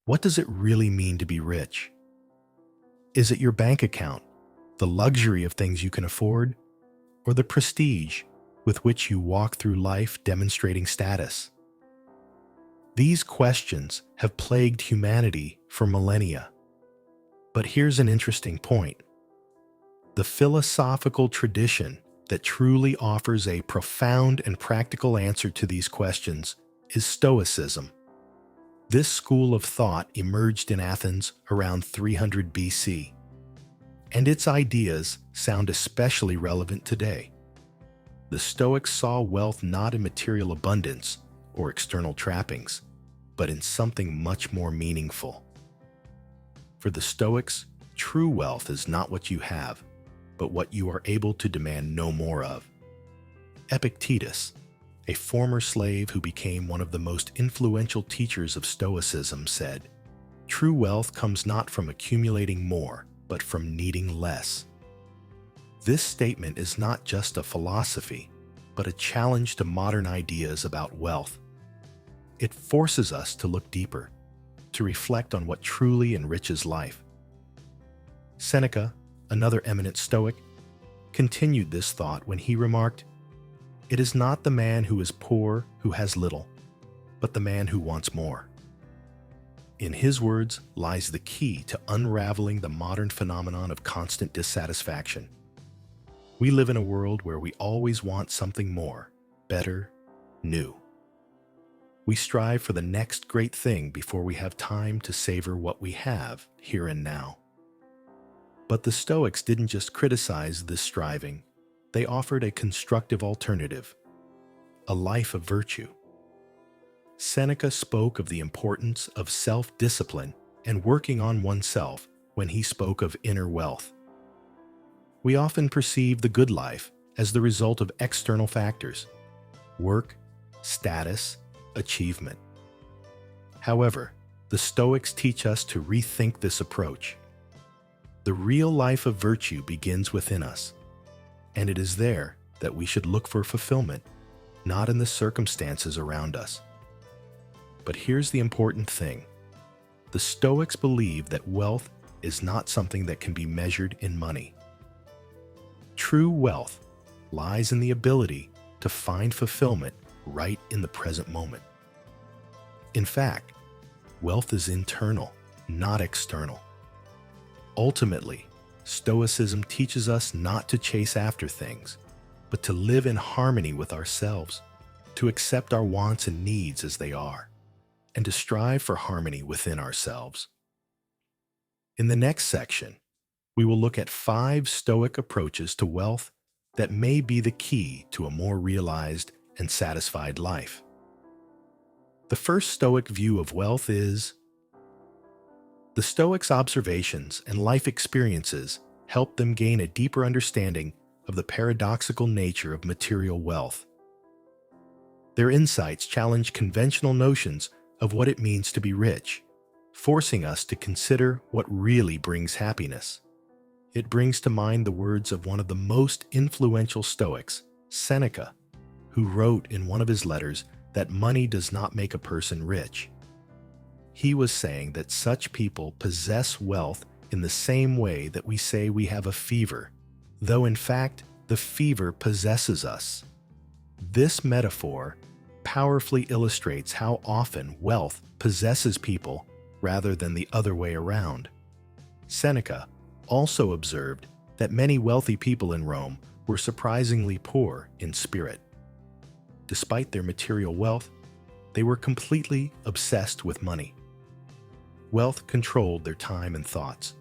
What does it really mean to be rich? Is it your bank account, the luxury of things you can afford, or the prestige with which you walk through life demonstrating status? These questions have plagued humanity for millennia. But here's an interesting point. The philosophical tradition that truly offers a profound and practical answer to these questions is Stoicism. This school of thought emerged in Athens around 300 BC, and its ideas sound especially relevant today. The Stoics saw wealth not in material abundance or external trappings, but in something much more meaningful. For the Stoics, true wealth is not what you have, but what you are able to demand no more of. Epictetus, a former slave who became one of the most influential teachers of Stoicism, said, "True wealth comes not from accumulating more, but from needing less." This statement is not just a philosophy, but a challenge to modern ideas about wealth. It forces us to look deeper, to reflect on what truly enriches life. Seneca, another eminent Stoic, continued this thought when he remarked, "It is not the man who is poor who has little, but the man who wants more." In his words lies the key to unraveling the modern phenomenon of constant dissatisfaction. We live in a world where we always want something more, better, new. We strive for the next great thing before we have time to savor what we have here and now. But the Stoics didn't just criticize this striving, they offered a constructive alternative, a life of virtue. Seneca spoke of the importance of self-discipline and working on oneself when he spoke of inner wealth. We often perceive the good life as the result of external factors, work, status, achievement. However, the Stoics teach us to rethink this approach. The real life of virtue begins within us, and it is there that we should look for fulfillment, not in the circumstances around us. But here's the important thing. The Stoics believe that wealth is not something that can be measured in money. True wealth lies in the ability to find fulfillment right in the present moment. In fact, wealth is internal, not external. Ultimately, Stoicism teaches us not to chase after things, but to live in harmony with ourselves, to accept our wants and needs as they are, and to strive for harmony within ourselves. In the next section, we will look at 5 Stoic approaches to wealth that may be the key to a more realized and satisfied life. The first Stoic view of wealth is the Stoics' observations and life experiences help them gain a deeper understanding of the paradoxical nature of material wealth. Their insights challenge conventional notions of what it means to be rich, forcing us to consider what really brings happiness. It brings to mind the words of one of the most influential Stoics, Seneca, who wrote in one of his letters that money does not make a person rich. He was saying that such people possess wealth in the same way that we say we have a fever, though in fact the fever possesses us. This metaphor powerfully illustrates how often wealth possesses people rather than the other way around. Seneca also observed that many wealthy people in Rome were surprisingly poor in spirit. Despite their material wealth, they were completely obsessed with money. Wealth controlled their time and thoughts,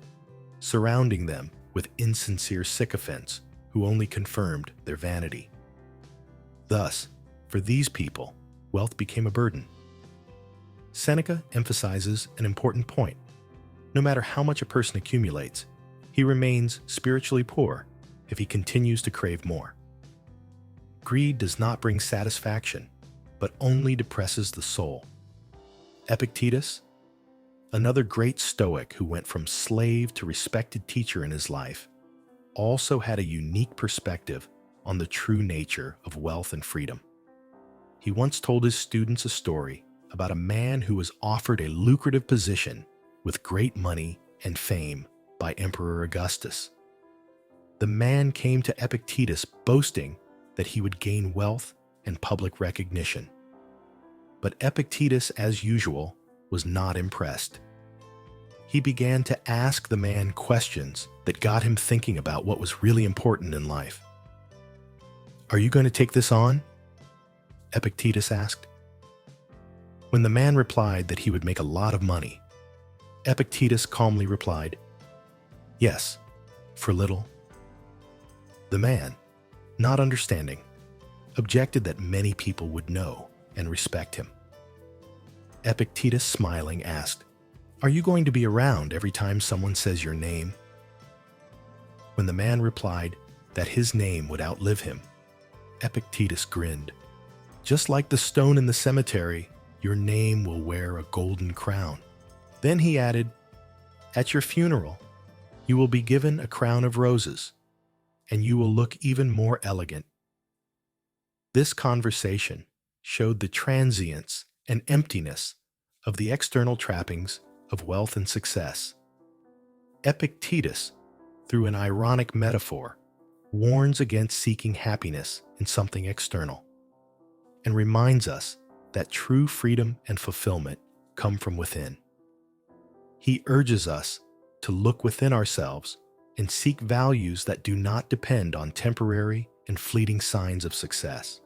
surrounding them with insincere sycophants who only confirmed their vanity. Thus, for these people, wealth became a burden. Seneca emphasizes an important point. No matter how much a person accumulates, he remains spiritually poor if he continues to crave more. Greed does not bring satisfaction, but only depresses the soul. Epictetus, another great Stoic who went from slave to respected teacher in his life, also had a unique perspective on the true nature of wealth and freedom. He once told his students a story about a man who was offered a lucrative position with great money and fame by Emperor Augustus. The man came to Epictetus boasting that he would gain wealth and public recognition. But Epictetus, as usual, was not impressed. He began to ask the man questions that got him thinking about what was really important in life. "Are you going to take this on?" Epictetus asked. When the man replied that he would make a lot of money, Epictetus calmly replied, "Yes, for little." The man, not understanding, objected that many people would know and respect him. Epictetus, smiling, asked, "Are you going to be around every time someone says your name?" When the man replied that his name would outlive him, Epictetus grinned. "Just like the stone in the cemetery, your name will wear a golden crown." Then he added, "At your funeral, you will be given a crown of roses, and you will look even more elegant." This conversation showed the transience and emptiness of the external trappings of wealth and success. Epictetus, through an ironic metaphor, warns against seeking happiness in something external and reminds us that true freedom and fulfillment come from within. He urges us to look within ourselves and seek values that do not depend on temporary and fleeting signs of success.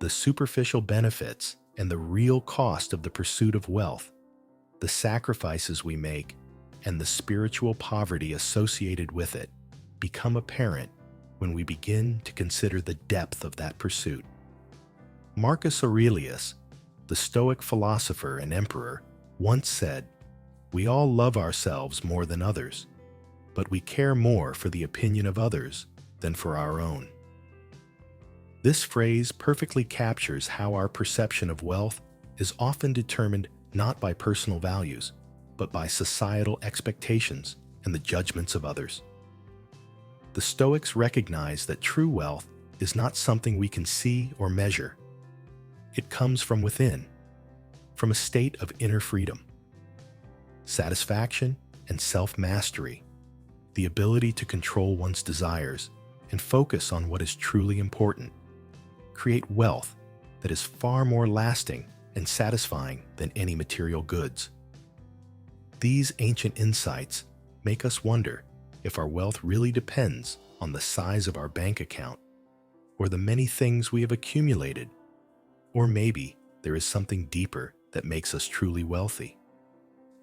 The superficial benefits and the real cost of the pursuit of wealth, the sacrifices we make, and the spiritual poverty associated with it become apparent when we begin to consider the depth of that pursuit. Marcus Aurelius, the Stoic philosopher and emperor, once said, "We all love ourselves more than others, but we care more for the opinion of others than for our own." This phrase perfectly captures how our perception of wealth is often determined not by personal values, but by societal expectations and the judgments of others. The Stoics recognize that true wealth is not something we can see or measure. It comes from within, from a state of inner freedom, satisfaction, and self-mastery, the ability to control one's desires and focus on what is truly important, create wealth that is far more lasting and satisfying than any material goods. These ancient insights make us wonder if our wealth really depends on the size of our bank account or the many things we have accumulated, or maybe there is something deeper that makes us truly wealthy.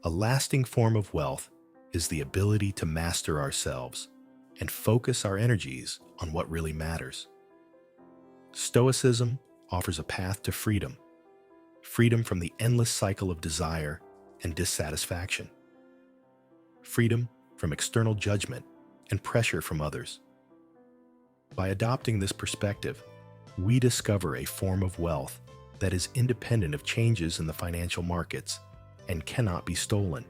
A lasting form of wealth is the ability to master ourselves and focus our energies on what really matters. Stoicism offers a path to freedom, freedom from the endless cycle of desire and dissatisfaction, freedom from external judgment and pressure from others. By adopting this perspective, we discover a form of wealth that is independent of changes in the financial markets and cannot be stolen.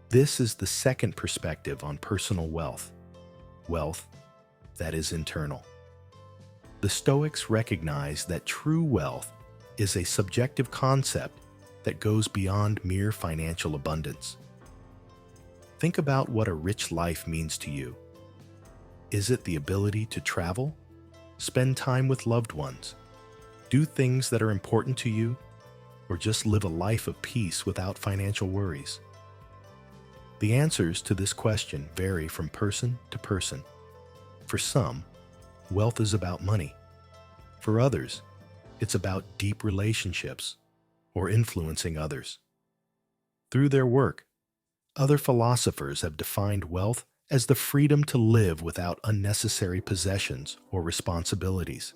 This is the second perspective on personal wealth, wealth that is internal. The Stoics recognize that true wealth is a subjective concept that goes beyond mere financial abundance. Think about what a rich life means to you. Is it the ability to travel, spend time with loved ones, do things that are important to you, or just live a life of peace without financial worries? The answers to this question vary from person to person. For some, wealth is about money. For others, it's about deep relationships or influencing others. Through their work, other philosophers have defined wealth as the freedom to live without unnecessary possessions or responsibilities.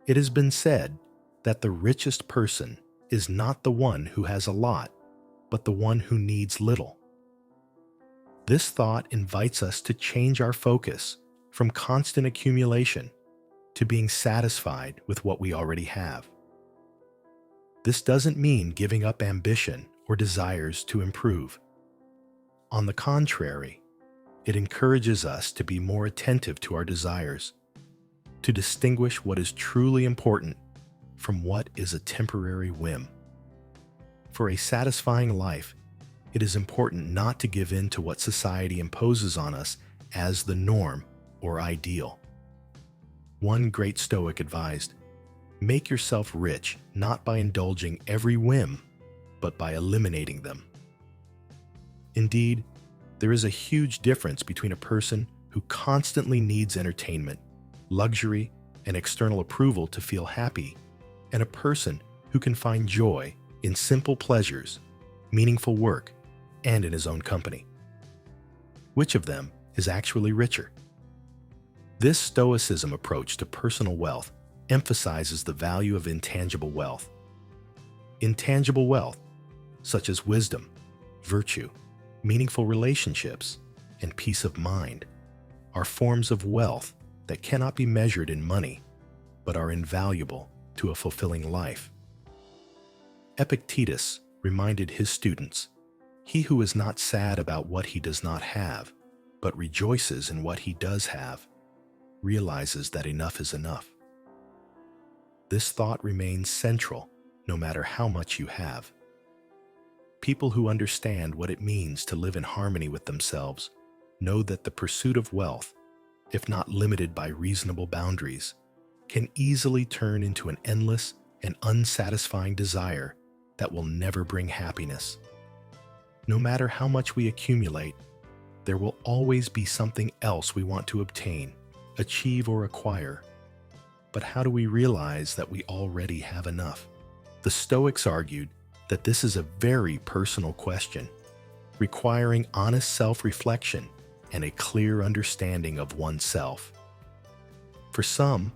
It has been said that the richest person is not the one who has a lot, but the one who needs little. This thought invites us to change our focus from constant accumulation to being satisfied with what we already have. This doesn't mean giving up ambition or desires to improve. On the contrary, it encourages us to be more attentive to our desires, to distinguish what is truly important from what is a temporary whim. For a satisfying life, it is important not to give in to what society imposes on us as the norm or ideal. One great Stoic advised, "Make yourself rich not by indulging every whim, but by eliminating them." Indeed, there is a huge difference between a person who constantly needs entertainment, luxury, and external approval to feel happy, and a person who can find joy in simple pleasures, meaningful work, and in his own company. Which of them is actually richer? This Stoicism approach to personal wealth emphasizes the value of intangible wealth. Intangible wealth, such as wisdom, virtue, meaningful relationships, and peace of mind, are forms of wealth that cannot be measured in money, but are invaluable to a fulfilling life. Epictetus reminded his students, "He who is not sad about what he does not have, but rejoices in what he does have, realizes that enough is enough." This thought remains central no matter how much you have. People who understand what it means to live in harmony with themselves know that the pursuit of wealth, if not limited by reasonable boundaries, can easily turn into an endless and unsatisfying desire that will never bring happiness. No matter how much we accumulate, there will always be something else we want to obtain, achieve, or acquire. But how do we realize that we already have enough? The Stoics argued that this is a very personal question, requiring honest self-reflection and a clear understanding of oneself. For some,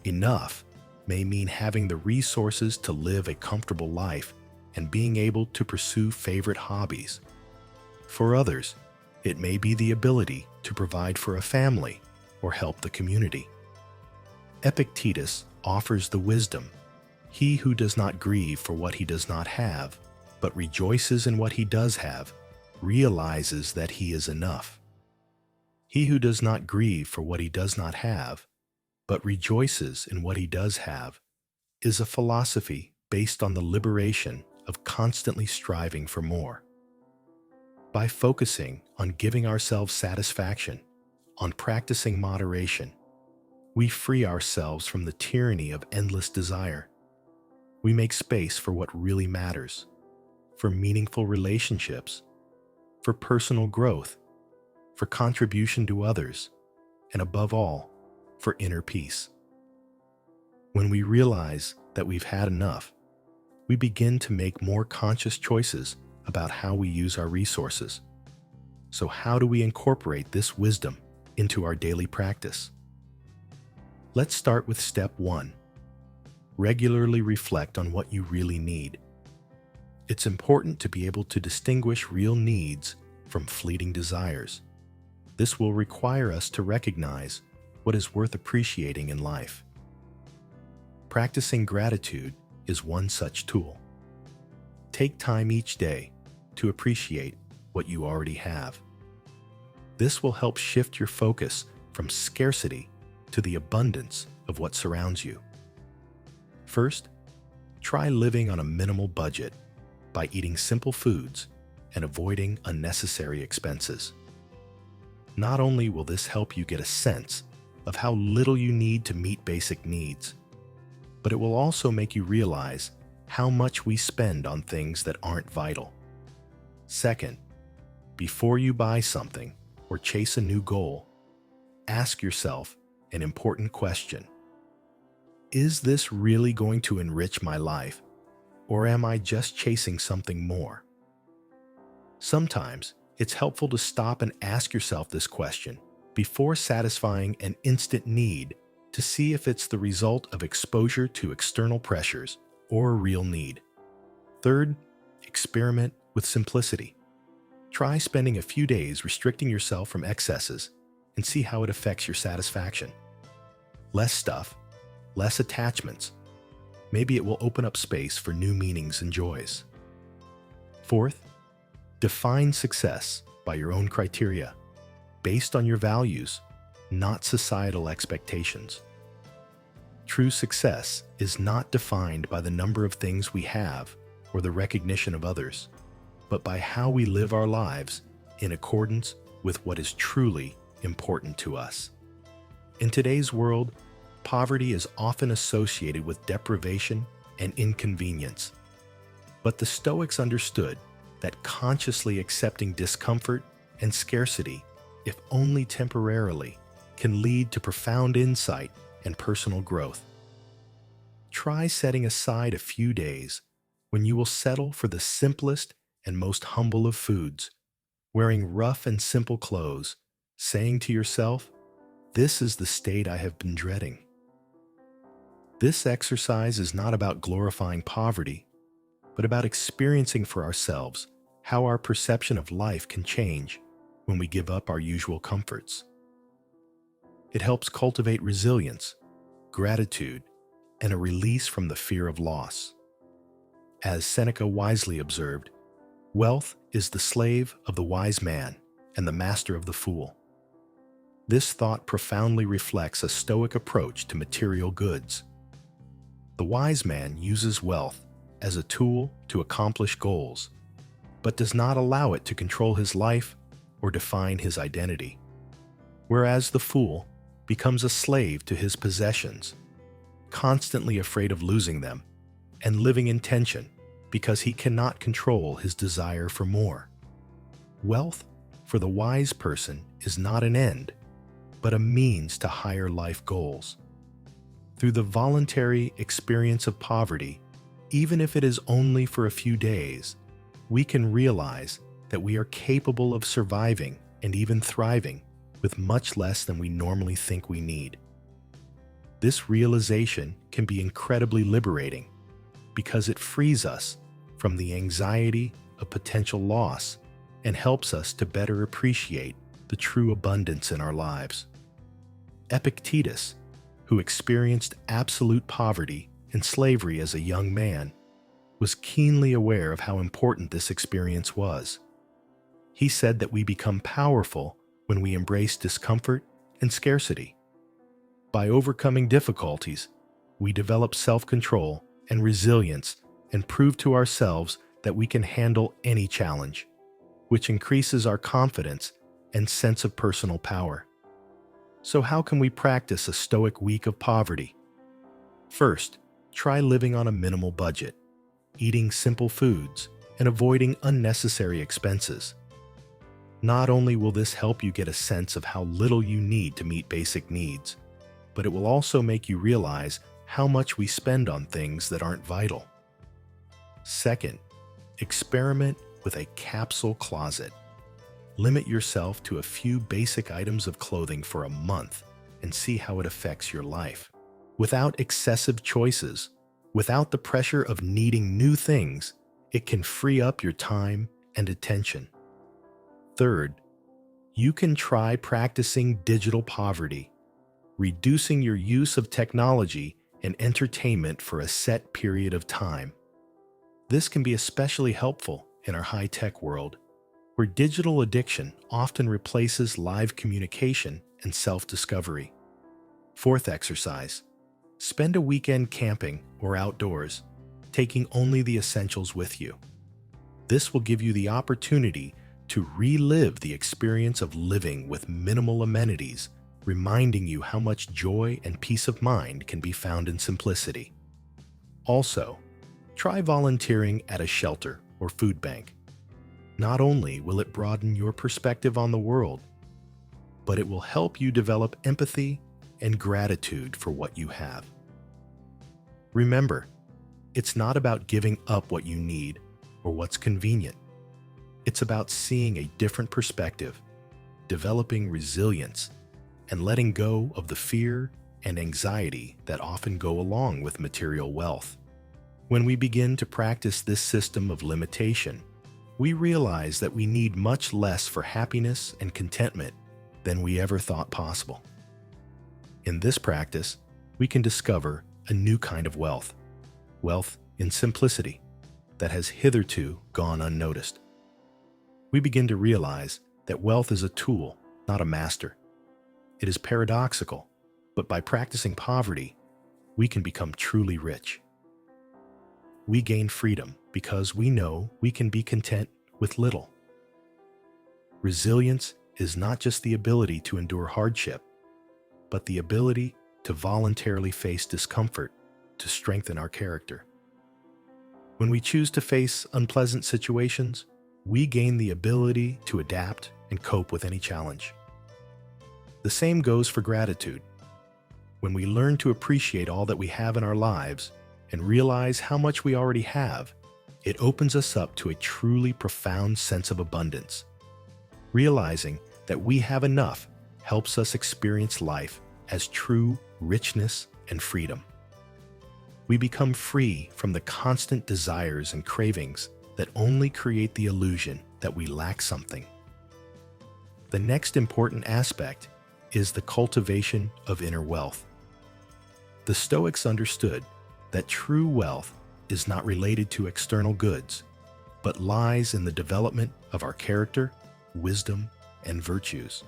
enough may mean having the resources to live a comfortable life and being able to pursue favorite hobbies. For others, it may be the ability to provide for a family or help the community. Epictetus offers the wisdom, "He who does not grieve for what he does not have, but rejoices in what he does have, realizes that he is enough." He who does not grieve for what he does not have, but rejoices in what he does have, is a philosophy based on the liberation of constantly striving for more. By focusing on giving ourselves satisfaction, on practicing moderation, we free ourselves from the tyranny of endless desire. We make space for what really matters, for meaningful relationships, for personal growth, for contribution to others, and above all, for inner peace. When we realize that we've had enough, we begin to make more conscious choices about how we use our resources. So how do we incorporate this wisdom into our daily practice? Let's start with step 1. Regularly reflect on what you really need. It's important to be able to distinguish real needs from fleeting desires. This will require us to recognize what is worth appreciating in life. Practicing gratitude is one such tool. Take time each day to appreciate what you already have. This will help shift your focus from scarcity to the abundance of what surrounds you. First, try living on a minimal budget by eating simple foods and avoiding unnecessary expenses. Not only will this help you get a sense of how little you need to meet basic needs, but it will also make you realize how much we spend on things that aren't vital. Second, before you buy something or chase a new goal, ask yourself an important question. Is this really going to enrich my life, or am I just chasing something more? Sometimes it's helpful to stop and ask yourself this question before satisfying an instant need to see if it's the result of exposure to external pressures or a real need. Third, experiment with simplicity. Try spending a few days restricting yourself from excesses and see how it affects your satisfaction. Less stuff, less attachments. Maybe it will open up space for new meanings and joys. Fourth, define success by your own criteria, based on your values, not societal expectations. True success is not defined by the number of things we have or the recognition of others, but by how we live our lives in accordance with what is truly important to us. In today's world, poverty is often associated with deprivation and inconvenience. But the Stoics understood that consciously accepting discomfort and scarcity, if only temporarily, can lead to profound insight and personal growth. Try setting aside a few days when you will settle for the simplest and most humble of foods, wearing rough and simple clothes, saying to yourself, "This is the state I have been dreading." This exercise is not about glorifying poverty, but about experiencing for ourselves how our perception of life can change when we give up our usual comforts. It helps cultivate resilience, gratitude, and a release from the fear of loss. As Seneca wisely observed, wealth is the slave of the wise man and the master of the fool. This thought profoundly reflects a Stoic approach to material goods. The wise man uses wealth as a tool to accomplish goals, but does not allow it to control his life or define his identity. Whereas the fool becomes a slave to his possessions, constantly afraid of losing them, and living in tension because he cannot control his desire for more. Wealth, for the wise person, is not an end, but a means to higher life goals. Through the voluntary experience of poverty, even if it is only for a few days, we can realize that we are capable of surviving and even thriving with much less than we normally think we need. This realization can be incredibly liberating because it frees us from the anxiety of potential loss and helps us to better appreciate the true abundance in our lives. Epictetus, who experienced absolute poverty and slavery as a young man, was keenly aware of how important this experience was. He said that we become powerful when we embrace discomfort and scarcity. By overcoming difficulties, we develop self-control and resilience and prove to ourselves that we can handle any challenge, which increases our confidence and sense of personal power. So how can we practice a Stoic week of poverty? First, try living on a minimal budget, eating simple foods, and avoiding unnecessary expenses. Not only will this help you get a sense of how little you need to meet basic needs, but it will also make you realize how much we spend on things that aren't vital. Second, experiment with a capsule closet. Limit yourself to a few basic items of clothing for a month and see how it affects your life. Without excessive choices, without the pressure of needing new things, it can free up your time and attention. Third, you can try practicing digital poverty, reducing your use of technology and entertainment for a set period of time. This can be especially helpful in our high-tech world, where digital addiction often replaces live communication and self-discovery. Fourth exercise, spend a weekend camping or outdoors, taking only the essentials with you. This will give you the opportunity to relive the experience of living with minimal amenities, reminding you how much joy and peace of mind can be found in simplicity. Also, try volunteering at a shelter or food bank. Not only will it broaden your perspective on the world, but it will help you develop empathy and gratitude for what you have. Remember, it's not about giving up what you need or what's convenient. It's about seeing a different perspective, developing resilience, and letting go of the fear and anxiety that often go along with material wealth. When we begin to practice this system of limitation, we realize that we need much less for happiness and contentment than we ever thought possible. In this practice, we can discover a new kind of wealth in simplicity, that has hitherto gone unnoticed. We begin to realize that wealth is a tool, not a master. It is paradoxical, but by practicing poverty, we can become truly rich. We gain freedom because we know we can be content with little. Resilience is not just the ability to endure hardship, but the ability to voluntarily face discomfort to strengthen our character. When we choose to face unpleasant situations, we gain the ability to adapt and cope with any challenge. The same goes for gratitude. When we learn to appreciate all that we have in our lives and realize how much we already have, it opens us up to a truly profound sense of abundance. Realizing that we have enough helps us experience life as true richness and freedom. We become free from the constant desires and cravings that only create the illusion that we lack something. The next important aspect is the cultivation of inner wealth. The Stoics understood that true wealth is not related to external goods, but lies in the development of our character, wisdom, and virtues.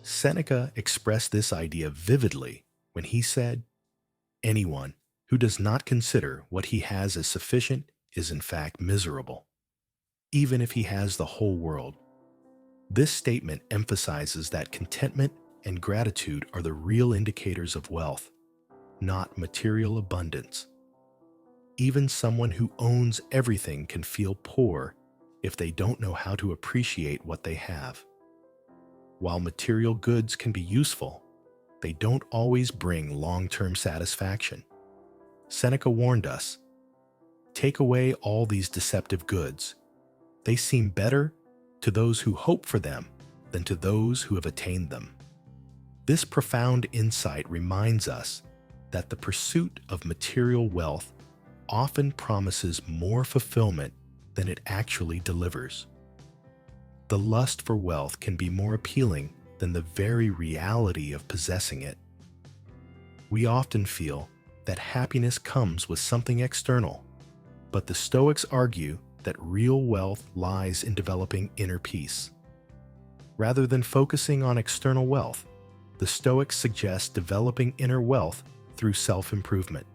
Seneca expressed this idea vividly when he said, "Anyone who does not consider what he has as sufficient is in fact miserable, even if he has the whole world." This statement emphasizes that contentment and gratitude are the real indicators of wealth, not material abundance. Even someone who owns everything can feel poor if they don't know how to appreciate what they have. While material goods can be useful, they don't always bring long-term satisfaction. Seneca warned us, "Take away all these deceptive goods. They seem better to those who hope for them than to those who have attained them." This profound insight reminds us that the pursuit of material wealth often promises more fulfillment than it actually delivers. The lust for wealth can be more appealing than the very reality of possessing it. We often feel that happiness comes with something external, but the Stoics argue that real wealth lies in developing inner peace. Rather than focusing on external wealth, the Stoics suggest developing inner wealth through self-improvement.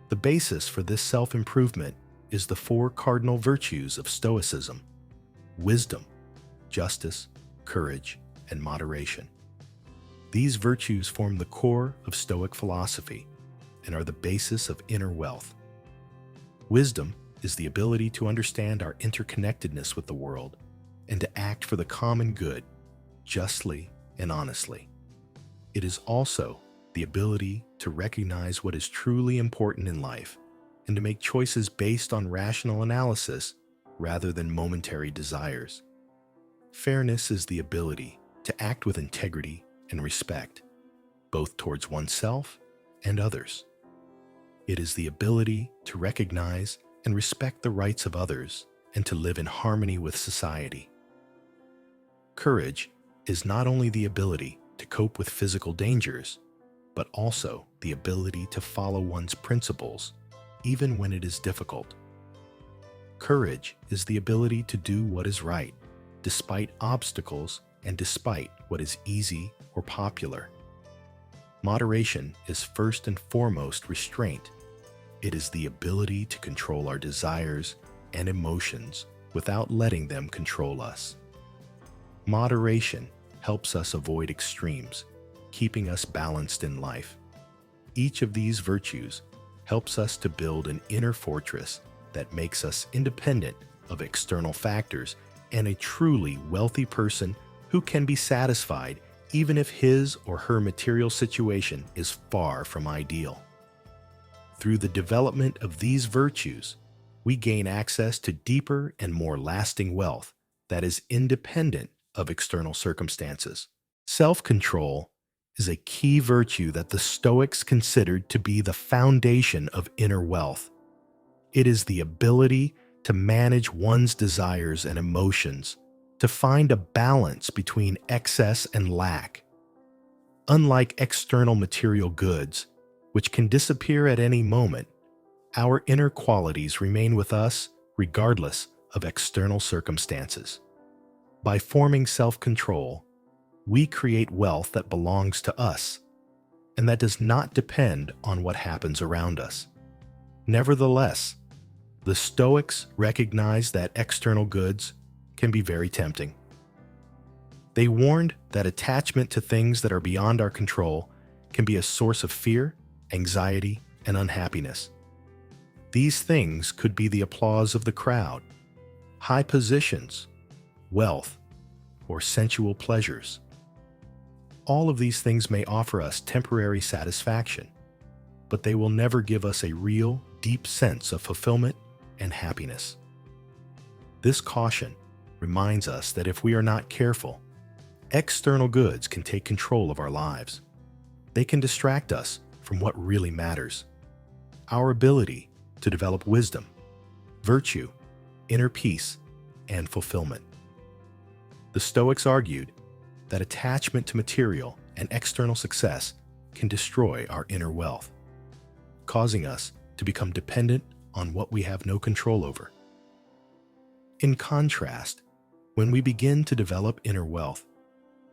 The basis for this self-improvement is the four cardinal virtues of Stoicism: wisdom, justice, courage, and moderation. These virtues form the core of Stoic philosophy and are the basis of inner wealth. Wisdom is the ability to understand our interconnectedness with the world and to act for the common good, justly and honestly. It is also the ability to recognize what is truly important in life and to make choices based on rational analysis rather than momentary desires. Fairness is the ability to act with integrity and respect, both towards oneself and others. It is the ability to recognize and respect the rights of others and to live in harmony with society. Courage is not only the ability to cope with physical dangers, but also the ability to follow one's principles, even when it is difficult. Courage is the ability to do what is right, despite obstacles and despite what is easy or popular. Moderation is first and foremost restraint. It is the ability to control our desires and emotions without letting them control us. Moderation helps us avoid extremes, keeping us balanced in life. Each of these virtues helps us to build an inner fortress that makes us independent of external factors and a truly wealthy person who can be satisfied even if his or her material situation is far from ideal. Through the development of these virtues, we gain access to deeper and more lasting wealth that is independent of external circumstances. Self-control is a key virtue that the Stoics considered to be the foundation of inner wealth. It is the ability to manage one's desires and emotions, to find a balance between excess and lack. Unlike external material goods, which can disappear at any moment, our inner qualities remain with us regardless of external circumstances. By forming self-control, we create wealth that belongs to us. and that does not depend on what happens around us. Nevertheless, the Stoics recognize that external goods can be very tempting. They warned that attachment to things that are beyond our control can be a source of fear, anxiety, and unhappiness. These things could be the applause of the crowd, high positions, wealth, or sensual pleasures. All of these things may offer us temporary satisfaction, but they will never give us a real, deep sense of fulfillment and happiness. This caution reminds us that if we are not careful, external goods can take control of our lives. They can distract us from what really matters: our ability to develop wisdom, virtue, inner peace, and fulfillment. The Stoics argued that attachment to material and external success can destroy our inner wealth, causing us to become dependent on what we have no control over. In contrast, when we begin to develop inner wealth,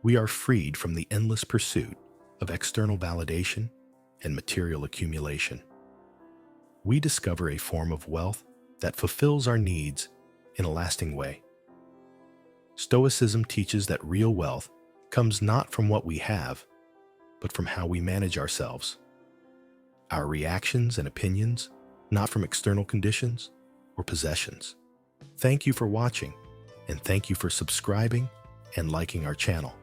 we are freed from the endless pursuit of external validation and material accumulation. We discover a form of wealth that fulfills our needs in a lasting way. Stoicism teaches that real wealth comes not from what we have, but from how we manage ourselves. Our reactions and opinions, not from external conditions or possessions. Thank you for watching, and thank you for subscribing and liking our channel.